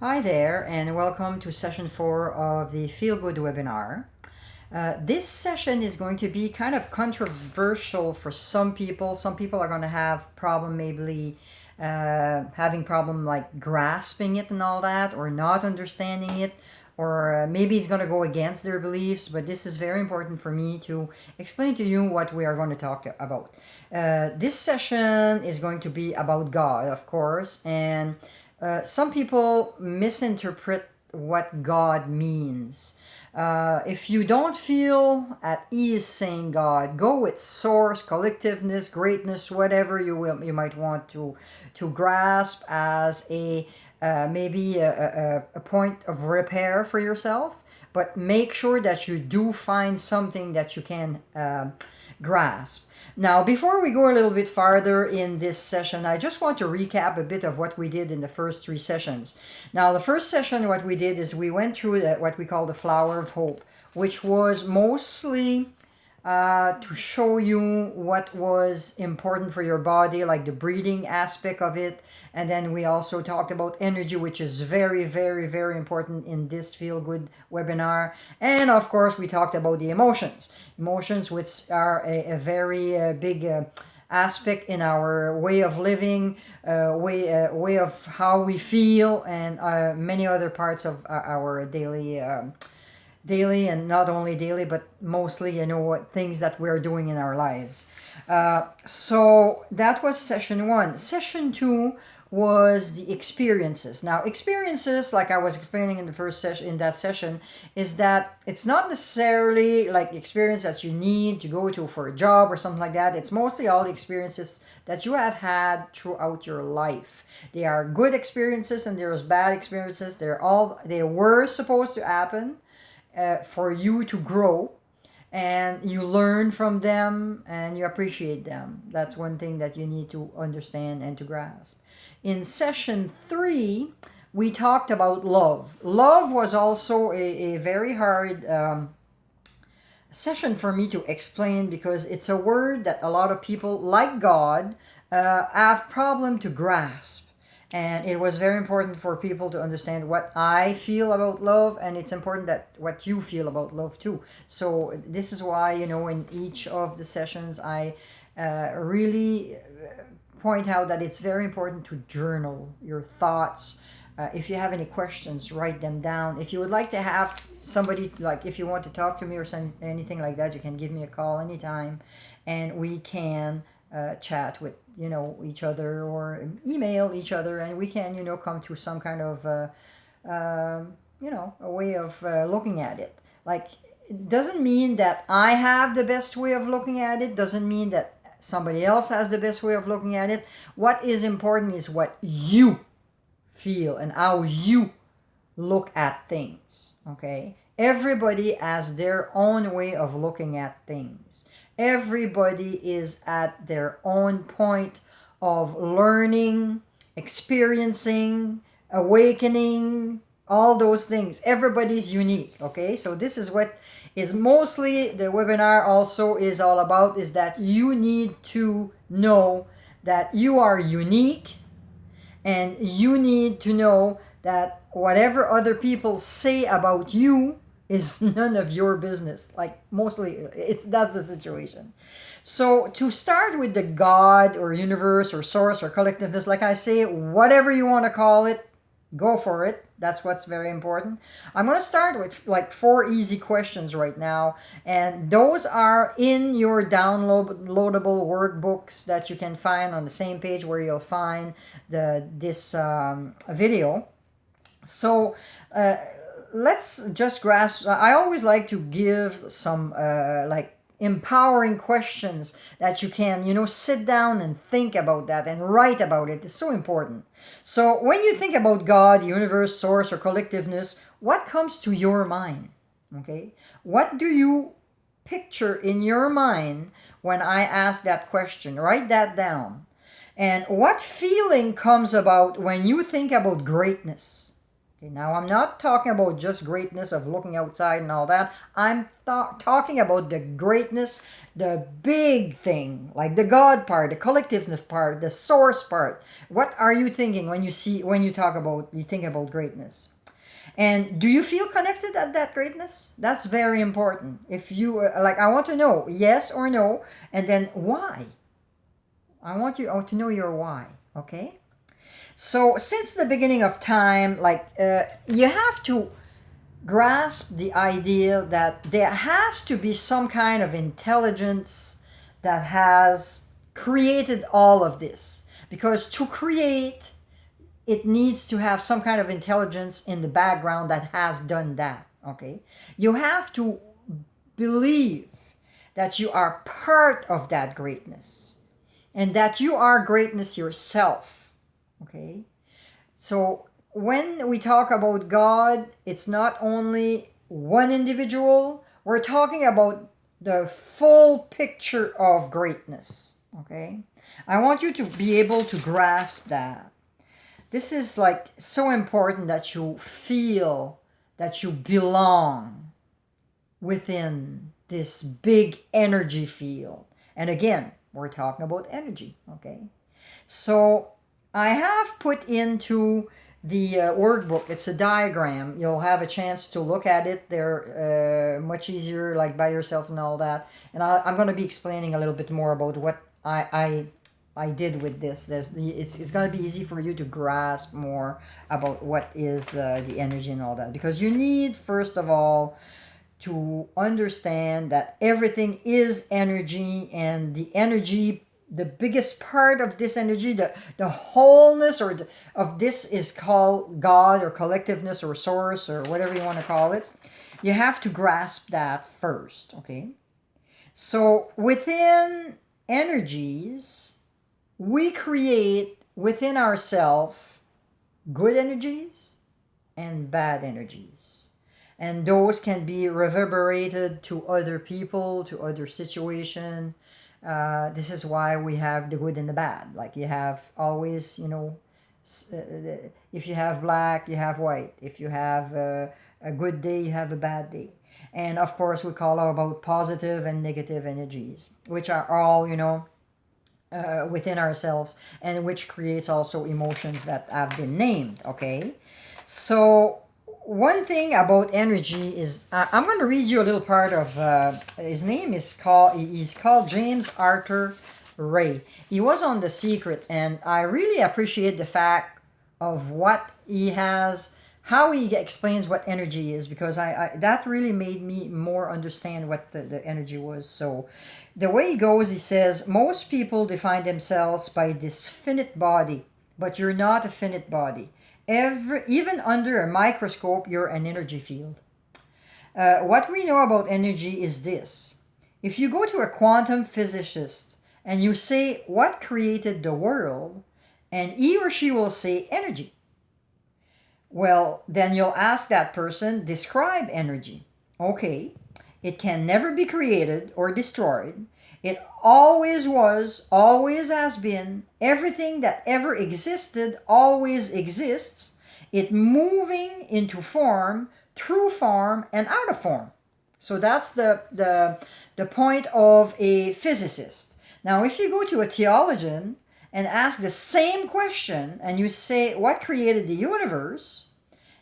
Hi there, and welcome to session 4 of the Feel Good webinar. This session is going to be kind of controversial for some people. Some people are going to have problem maybe having problem like grasping it and all that, or not understanding it, or maybe it's going to go against their beliefs. But this is very important for me to explain to you what we are going to talk about. This session is going to be about God, of course, and some people misinterpret what God means. If you don't feel at ease saying God, go with source, collectiveness, greatness, whatever you might want to grasp as a maybe a point of repair for yourself. But make sure that you do find something that you can grasp. Now, before we go a little bit farther in this session, I just want to recap a bit of what we did in the first 3 sessions. Now, the first session, what we did is we went through what we call the Flower of Hope, which was mostly to show you what was important for your body, like the breathing aspect of it. And then we also talked about energy, which is very, very, very important in this Feel Good webinar. And of course, we talked about the emotions. Emotions, which are a very big aspect in our way of living, way of how we feel, and many other parts of our daily and not only daily but mostly what things that we're doing in our lives. So that was session 1. Session 2 was the experiences. Now, experiences, like I was explaining in the first session, in that session, is that it's not necessarily like the experience that you need to go to for a job or something like that. It's mostly all the experiences that you have had throughout your life. They are good experiences and there's bad experiences. They were supposed to happen for you to grow, and you learn from them and you appreciate them. That's one thing that you need to understand and to grasp. In session 3, we talked about love. Love was also a very hard session for me to explain because it's a word that a lot of people, like God, have problem to grasp. And it was very important for people to understand what I feel about love, and it's important that what you feel about love too. So this is why, in each of the sessions, I really point out that it's very important to journal your thoughts. If you have any questions, write them down. If you would like to have somebody, like if you want to talk to me or anything like that, you can give me a call anytime, and we can chat with each other or email each other, and we can come to some kind of a way of looking at it. Like, it doesn't mean that I have the best way of looking at it, doesn't mean that somebody else has the best way of looking at it. What is important is what you feel and how you look at things. Okay, everybody has their own way of looking at things. Everybody is at their own point of learning, experiencing, awakening, all those things. Everybody's unique. Okay, so this is what is mostly the webinar also is all about, is that you need to know that you are unique, and you need to know that whatever other people say about you is none of your business. Like, mostly that's the situation. So to start with the God or universe or source or collectiveness, like I say, whatever you want to call it, go for it. That's what's very important. I'm going to start with like 4 easy questions right now, and those are in your downloadable workbooks that you can find on the same page where you'll find this video. So let's just grasp. I always like to give some like empowering questions that you can sit down and think about that and write about it. It's so important. So when you think about God, universe, source, or collectiveness, what comes to your mind? Okay, what do you picture in your mind when I ask that question? Write that down. And what feeling comes about when you think about greatness? Okay, now I'm not talking about just greatness of looking outside and all that. I'm talking about the greatness, the big thing, like the God part, the collectiveness part, the source part. What are you thinking when you think about greatness? And do you feel connected at that greatness? That's very important. If you like, I want to know yes or no, and then why. I want you to know your why. Okay. So since the beginning of time, you have to grasp the idea that there has to be some kind of intelligence that has created all of this. Because to create, it needs to have some kind of intelligence in the background that has done that. Okay, you have to believe that you are part of that greatness and that you are greatness yourself. Okay, so when we talk about God, it's not only one individual, we're talking about the full picture of greatness. Okay, I want you to be able to grasp that. This is like so important that you feel that you belong within this big energy field. And again, we're talking about energy. Okay, so I have put into the workbook, it's a diagram. You'll have a chance to look at it. They're much easier, like by yourself and all that. And I'm going to be explaining a little bit more about what I did with this. It's going to be easy for you to grasp more about what is the energy and all that. Because you need, first of all, to understand that everything is energy, and the energy, the biggest part of this energy, the wholeness of this is called God or collectiveness or source or whatever you want to call it. You have to grasp that first, okay? So within energies, we create within ourselves good energies and bad energies. And those can be reverberated to other people, to other situation. This is why we have the good and the bad. Like you have always, if you have black, you have white. If you have a good day, you have a bad day. And of course, we call about positive and negative energies, which are all, within ourselves, and which creates also emotions that have been named. Okay, so one thing about energy is I'm going to read you a little part of his name is called he's called James Arthur Ray. He was on The Secret, and I really appreciate the fact of what he has, how he explains what energy is, because I that really made me more understand what the energy was. So the way he goes, he says, most people define themselves by this finite body, but you're not a finite body. Even under a microscope, you're an energy field. What we know about energy is this. If you go to a quantum physicist and you say, what created the world? And he or she will say, energy. Well, then you'll ask that person, describe energy. Okay, it can never be created or destroyed. It always was, always has been. Everything that ever existed always exists. It moving into form, through form, and out of form. So that's the point of a physicist. Now, if you go to a theologian and ask the same question, and you say, what created the universe?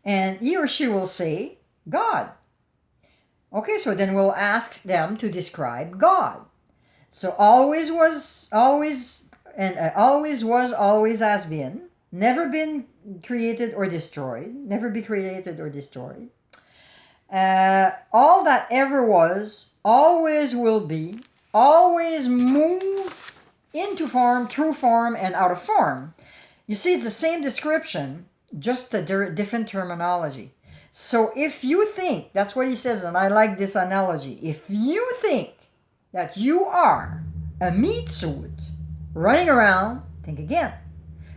And he or she will say, God. Okay, so then we'll ask them to describe God. So always was, always, and always was, always has been, never been created or destroyed, never be created or destroyed. All that ever was, always will be, always move into form, through form, and out of form. You see, it's the same description, just a different terminology. So if you think, that's what he says, and I like this analogy, if you think that you are a meat suit running around, think again.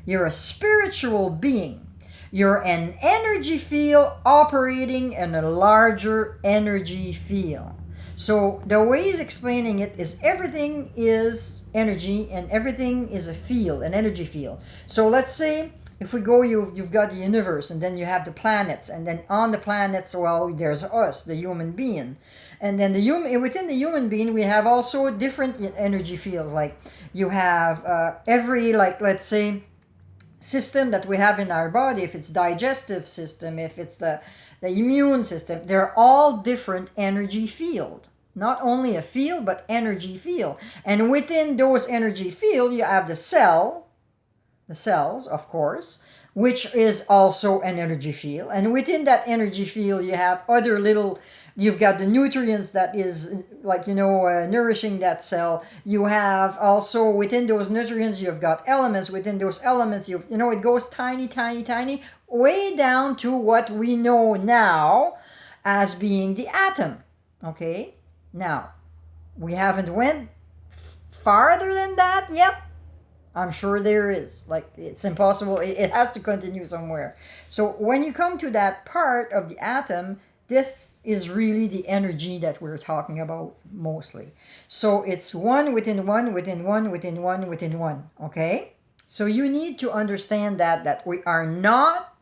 You're a spiritual being. You're an energy field operating in a larger energy field. So the way he's explaining it is everything is energy and everything is a field, an energy field. So let's say if we go, you've got the universe, and then you have the planets, and then on the planets, well, there's us, the human being, and then the human within the human being, we have also different energy fields. Like you have every, like, let's say, system that we have in our body, if it's digestive system, if it's the immune system, they're all different energy field. Not only a field, but energy field. And within those energy field, you have the cells, of course, which is also an energy field. And within that energy field, you have other little, you've got the nutrients that is, like, nourishing that cell. You have also within those nutrients, you've got elements. Within those elements, it goes tiny, tiny, tiny, way down to what we know now as being the atom. Okay? Now, we haven't went farther than that yet. I'm sure there is. Like, it's impossible. It has to continue somewhere. So when you come to that part of the atom, this is really the energy that we're talking about mostly. So it's one within one, within one, within one, within one. Okay? So you need to understand that we are not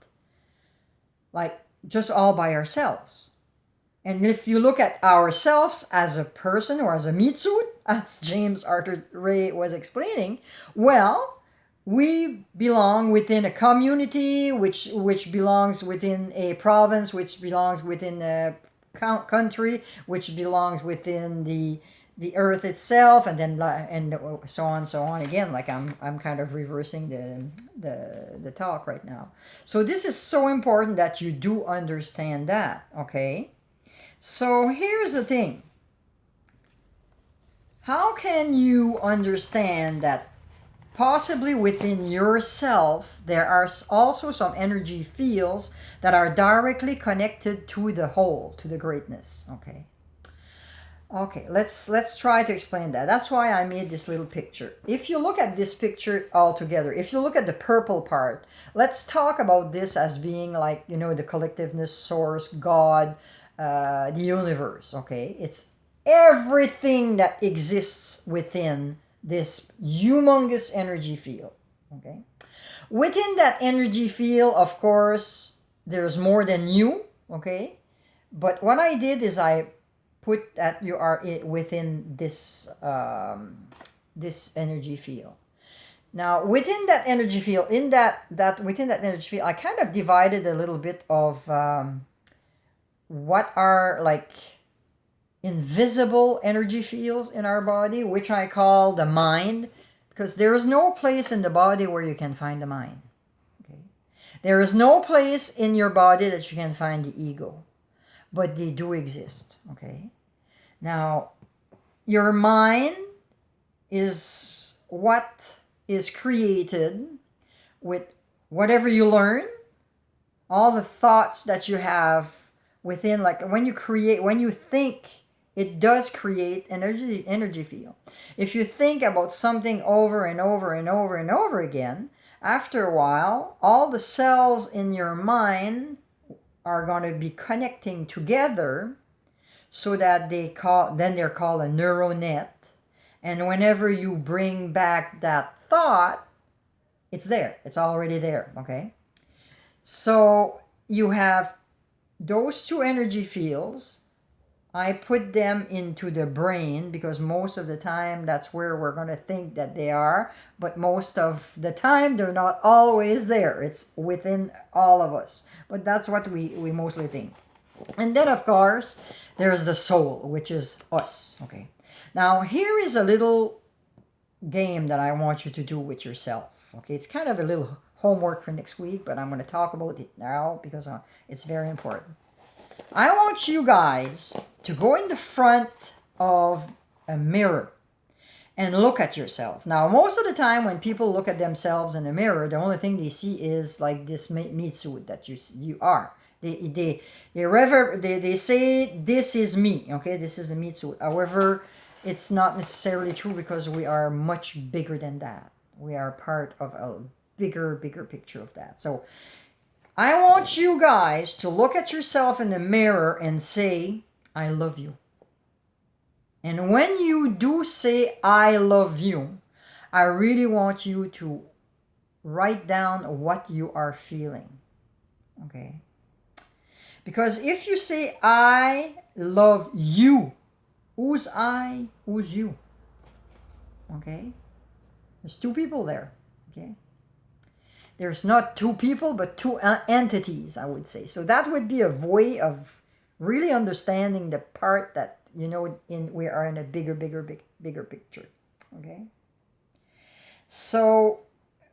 like just all by ourselves. And if you look at ourselves as a person or as a meat suit, as James Arthur Ray was explaining, well, we belong within a community, which belongs within a province, which belongs within a country, which belongs within the earth itself, and then and so on again. Like I'm kind of reversing the talk right now. So this is so important that you do understand that. Okay. So here's the thing. How can you understand that possibly within yourself there are also some energy fields that are directly connected to the whole, to the greatness? Okay, let's try to explain that. That's why I made this little picture. If you look at this picture all together, if you look at the purple part, let's talk about this as being like, the collectiveness, source, God, the universe. Okay, it's everything that exists within this humongous energy field. Okay, within that energy field, of course, there's more than you. Okay, but what I did is I put that you are within this this energy field. Now, within that energy field, within that energy field, I kind of divided a little bit of what are like invisible energy fields in our body, which I call the mind, because there is no place in the body where you can find the mind. Okay, there is no place in your body that you can find the ego, but they do exist. Okay, now your mind is what is created with whatever you learn, all the thoughts that you have within. Like when you think, it does create energy field. If you think about something over and over and over and over again, after a while, all the cells in your mind are going to be connecting together, so that they're called a neural net. And whenever you bring back that thought, it's there. It's already there. Okay, so you have those two energy fields. I put them into the brain because most of the time that's where we're going to think that they are, but most of the time they're not always there. It's within all of us, but that's what we mostly think. And then, of course, there's the soul, which is us. Okay, now here is a little game that I want you to do with yourself. Okay, it's kind of a little homework for next week, but I'm going to talk about it now because it's very important. I want you guys to go in the front of a mirror and look at yourself. Now, most of the time when people look at themselves in a mirror, the only thing they see is like this meat suit that you are. They say this is me. Okay, this is the meat suit. However, it's not necessarily true because we are much bigger than that. We are part of a bigger picture of that. So I want you guys to look at yourself in the mirror and say, I love you. And when you do say, I love you, I really want you to write down what you are feeling. Okay? Because if you say, I love you, who's I? Who's you? Okay? There's two people there. Okay? There's not two people, but two entities, I would say. So that would be a way of really understanding the part that, we are in a bigger picture. Okay? So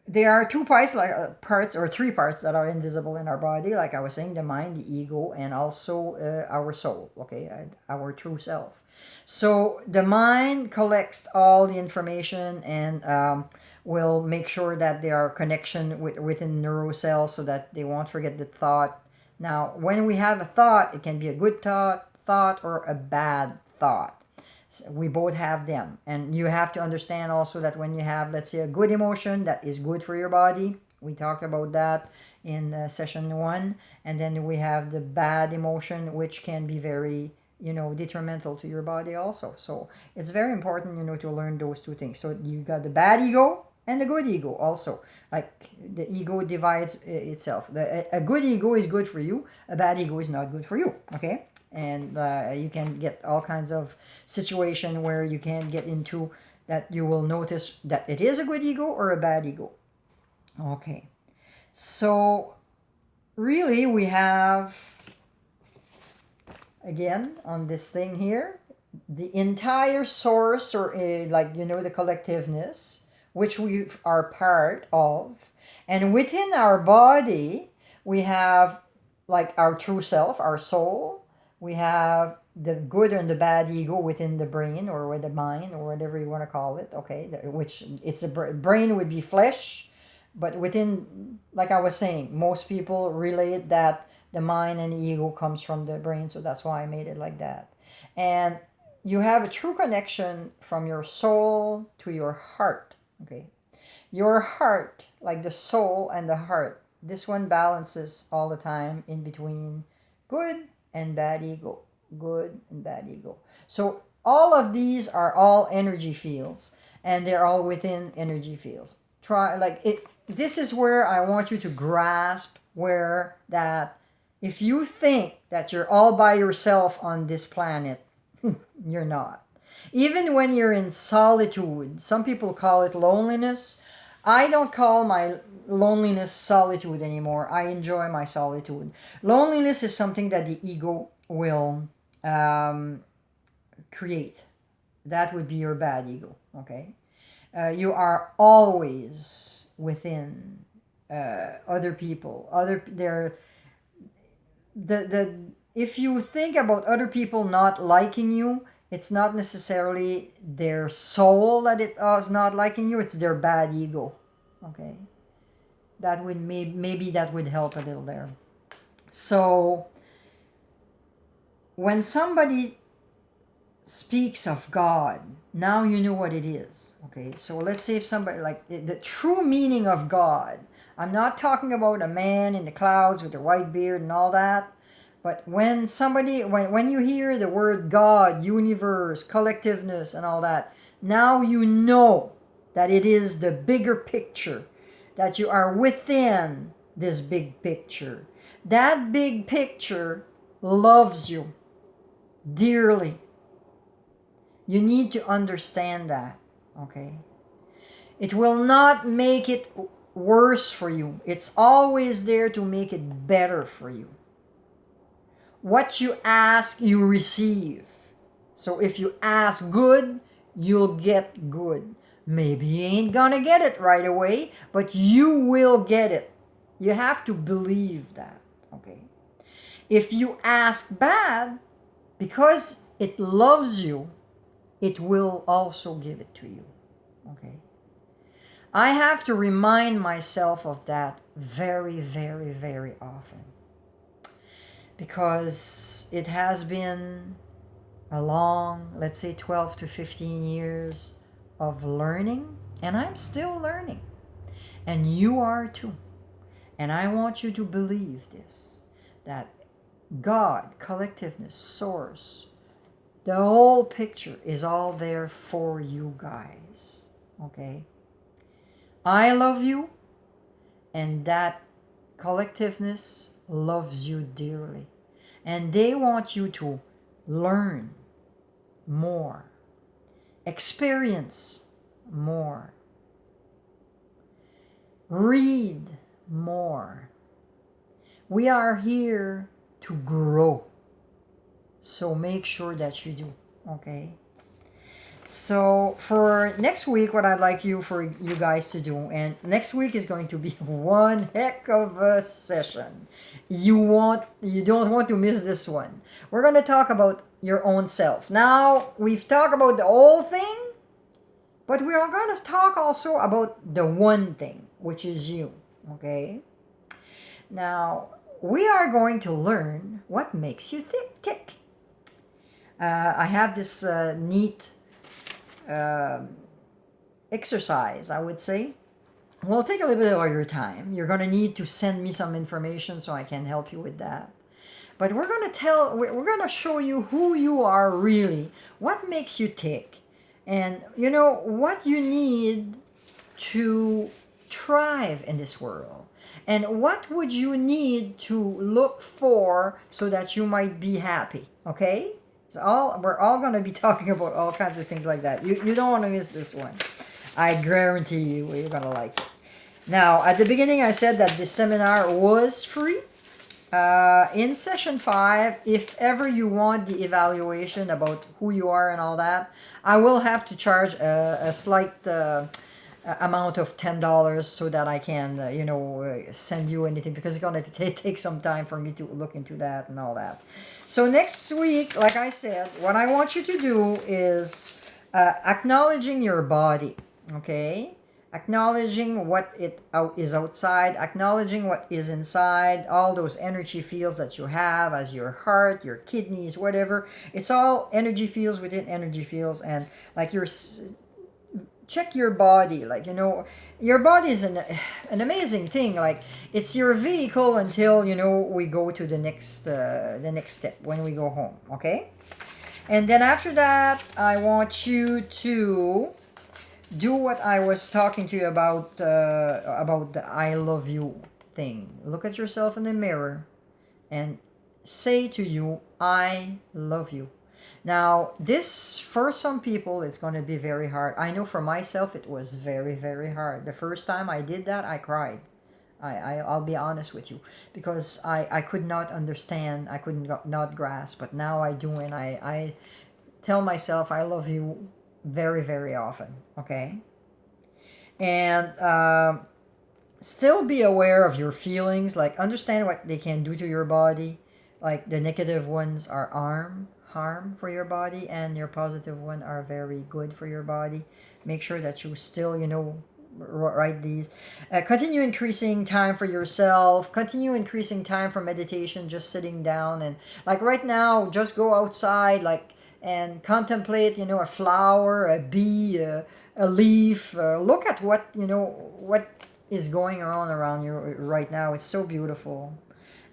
there are two parts, parts or three parts that are invisible in our body, like I was saying, the mind, the ego, and also our soul, okay, our true self. So the mind collects all the information and will make sure that there are connection within neurocells so that they won't forget the thought. Now, when we have a thought, it can be a good thought or a bad thought. We both have them, and you have to understand also that when you have, let's say, a good emotion that is good for your body, we talked about that in session 1, and then we have the bad emotion which can be very detrimental to your body also. So it's very important to learn those two things. So you got the bad ego and the good ego also. Like the ego divides itself. A good ego is good for you, a bad ego is not good for you. Okay, and you can get all kinds of situation where you can get into that. You will notice that it is a good ego or a bad ego. Okay, so really we have, again, on this thing here, the entire source, or the collectiveness which we are part of, and within our body we have like our true self, our soul. We have the good and the bad ego within the brain or with the mind or whatever you want to call it. Okay, which it's a brain would be flesh, but within, like I was saying, most people relate that the mind and the ego comes from the brain, so that's why I made it like that. And you have a true connection from your soul to your heart. Okay, your heart, like the soul and the heart, this one balances all the time in between good and bad ego, good and bad ego. So all of these are all energy fields, and they're all within energy fields. Try like it. This is where I want you to grasp where that if you think that you're all by yourself on this planet, you're not. Even when you're in solitude, some people call it loneliness. I don't call my loneliness solitude anymore. I enjoy my solitude. Loneliness is something that the ego will create. That would be your bad ego. Okay, you are always within other people. The if you think about other people not liking you, it's not necessarily their soul that it is not liking you. It's their bad ego. Okay, that would maybe that would help a little there. So when somebody speaks of God, now you know what it is. Okay, so let's say if somebody, like the true meaning of God, I'm not talking about a man in the clouds with a white beard and all that. But when you hear the word God, universe, collectiveness, and all that, now you know that it is the bigger picture, that you are within this big picture. That big picture loves you dearly. You need to understand that, okay? It will not make it worse for you. It's always there to make it better for you. What you ask, you receive. So if you ask good, you'll get good. Maybe you ain't gonna get it right away, but you will get it. You have to believe that, okay? If you ask bad, because it loves you, it will also give it to you, okay? I have to remind myself of that very, very, very often, because it has been a long, let's say 12 to 15 years of learning, and I'm still learning. And you are too. And I want you to believe this, that God, collectiveness, source, the whole picture is all there for you guys. Okay? I love you. and that collectiveness loves you dearly. And they want you to learn more, experience more, read more. We are here to grow. So make sure that you do, okay? So for next week, what I'd like you guys to do, and next week is going to be one heck of a session. You don't want to miss this one. We're gonna talk about your own self. Now we've talked about the whole thing, but we are gonna talk also about the one thing, which is you. Okay. Now we are going to learn what makes you tick. I have this neat exercise, I would say. Well, take a little bit of your time. You're going to need to send me some information so I can help you with that. But we're going to show you who you are really, what makes you tick, and what you need to thrive in this world. And what would you need to look for so that you might be happy, okay? We're all going to be talking about all kinds of things like that. You don't want to miss this one. I guarantee you're going to like it. Now, at the beginning, I said that this seminar was free. In session 5, if ever you want the evaluation about who you are and all that, I will have to charge a slight amount of $10 so that I can, send you anything, because it's going to take some time for me to look into that and all that. So next week, like I said, what I want you to do is acknowledging your body, okay? Acknowledging what is outside, acknowledging what is inside, all those energy fields that you have as your heart, your kidneys, whatever. It's all energy fields within energy fields, and like check your body, like your body is an amazing thing. Like it's your vehicle until we go to the next step when we go home, okay? And then after that, I want you to do what I was talking to you about the I love you thing. Look at yourself in the mirror and say to you, I love you. Now, this, for some people, it's going to be very hard. I know for myself, it was very, very hard. The first time I did that, I cried. I'll be honest with you, because I could not understand, I could not grasp, but now I do, and I tell myself I love you very, very often, okay? And still be aware of your feelings, like understand what they can do to your body. Like the negative ones are harm for your body, and your positive one are very good for your body. Make sure that you still write these. Continue increasing time for yourself, continue increasing time for meditation, just sitting down, and like right now, just go outside, like, and contemplate a flower, a bee, a leaf. Look at what is going on around you right now. It's so beautiful.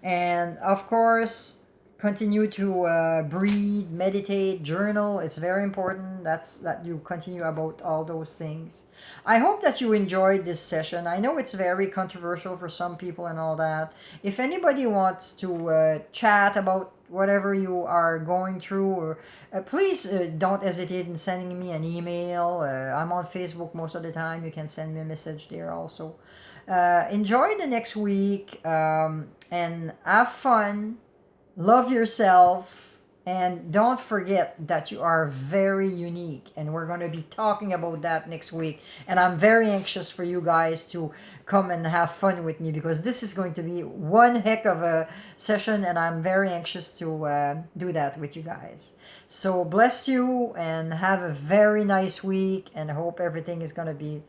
And of course, continue to breathe, meditate, journal. It's very important that you continue about all those things. I hope that you enjoyed this session. I know it's very controversial for some people and all that. If anybody wants to chat about whatever you are going through, or please don't hesitate in sending me an email. I'm on Facebook most of the time. You can send me a message there also. Enjoy the next week, and have fun. Love yourself, and don't forget that you are very unique, and we're going to be talking about that next week. And I'm very anxious for you guys to come and have fun with me, because this is going to be one heck of a session, and I'm very anxious to do that with you guys. So bless you, and have a very nice week, and hope everything is going to be